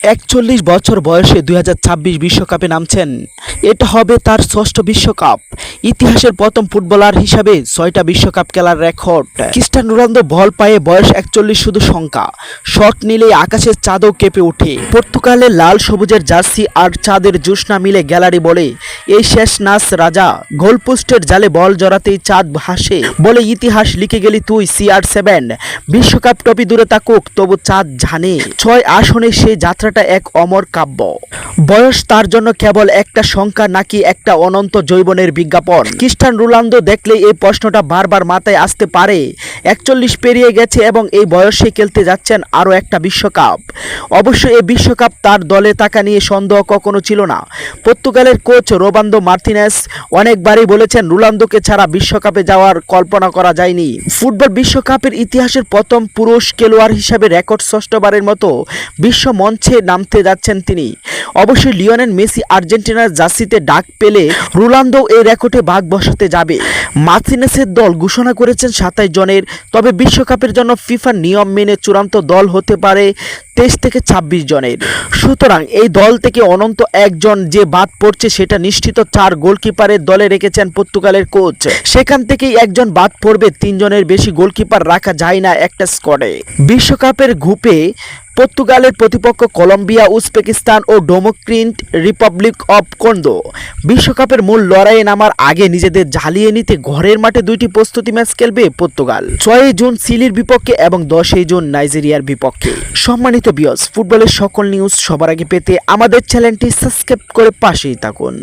৪১ বছর বয়সে ২০২৬ বিশ্বকাপে নামছেন। এটা হবে তার ষষ্ঠ বিশ্বকাপ। ইতিহাসের প্রথম ফুটবলার হিসাবে ৬টা বিশ্বকাপ খেলার রেকর্ড। ক্রিস্টিয়ানো রোনালদো বল পায়ে বয়স ৪১ শুধু সংখ্যা, শট নিলেই আকাশের চাঁদও কেঁপে ওঠে। পর্তুগালের লাল সবুজের জার্সি আর চাঁদের জ্যোৎস্না মিলে গ্যালারি বলে এই শেষ নাচ রাজা। গোলপোস্টের জালে বল জড়াতেই চাঁদ হাসে, বলে ইতিহাস লিখে গেলি তুই CR7। বিশ্বকাপ ট্রফি দূরে থাকুক, তবু চাঁদ জানে ৬ আসনে সেই যাত্রাটা এক অমর কাব্য। বয়স তার জন্য কেবল একটা সংখ্যা নাকি একটা অনন্ত যৌবনের বিজ্ঞাপন? ক্রিস্টিয়ানো রোনালদো দেখলে এই প্রশ্নটা বারবার মাথায় আসতে পারে। ৪১ পেরিয়ে গেছে এবং এই বয়সে খেলতে যাচ্ছেন আরও একটা বিশ্বকাপ। অবশ্য এই বিশ্বকাপ তার দলে থাকা নিয়ে সন্দেহ কখনো ছিল না। পর্তুগালের কোচ রোবার্তো মার্তিনেস অনেকবারই বলেছেন, রোনালদোকে ছাড়া বিশ্বকাপে যাওয়ার কল্পনা করা যায়নি। ফুটবল বিশ্বকাপের ইতিহাসের প্রথম পুরুষ খেলোয়াড় হিসাবে রেকর্ড ষষ্ঠবারের মতো বিশ্ব মঞ্চে নামতে যাচ্ছেন তিনি। অবশ্যই লিওনেল মেসি আর্জেন্টিনার জার্সিতে ডাক পেলে রোনালদো এই রেকর্ডে ভাগ বসাতে যাবে। মার্তিনেসের দল ঘোষণা করেছেন ২৭ জনের, তবে বিশ্বকাপের জন্য ফিফার নিয়ম মেনে চূড়ান্ত দল হতে পারে ২৩ থেকে ২৬ জনের। সুতরাং এই দল থেকে অনন্ত একজন যে বাদ পড়ছে সেটা নিশ্চিত। ৪ গোলকিপারের দলে রেখেছেন পর্তুগালের কোচ। সেখান থেকেই একজন বাদ পড়বে। ৩ জনের বেশি গোলকিপার রাখা যায় না একটা স্কোয়াডে। বিশ্বকাপের গ্রুপে পর্তুগালের প্রতিপক্ষ কলম্বিয়া, উজবেকিস্তান ও ডোমিনিকান রিপাবলিক অব কঙ্গো। বিশ্বকাপের মূল লড়াইয়ে নামার আগে নিজেদের ঝালিয়ে নিতে ঘরের মাঠে 2টি প্রস্তুতি ম্যাচ খেলবে পর্তুগাল। ৬ জুন চিলির বিপক্ষে এবং ১০ জুন নাইজেরিয়ার বিপক্ষে। সম্মানিত ভিউয়ার্স, ফুটবলের সকল নিউজ সবার আগে পেতে আমাদের চ্যানেলটি সাবস্ক্রাইব করে পাশেই থাকুন।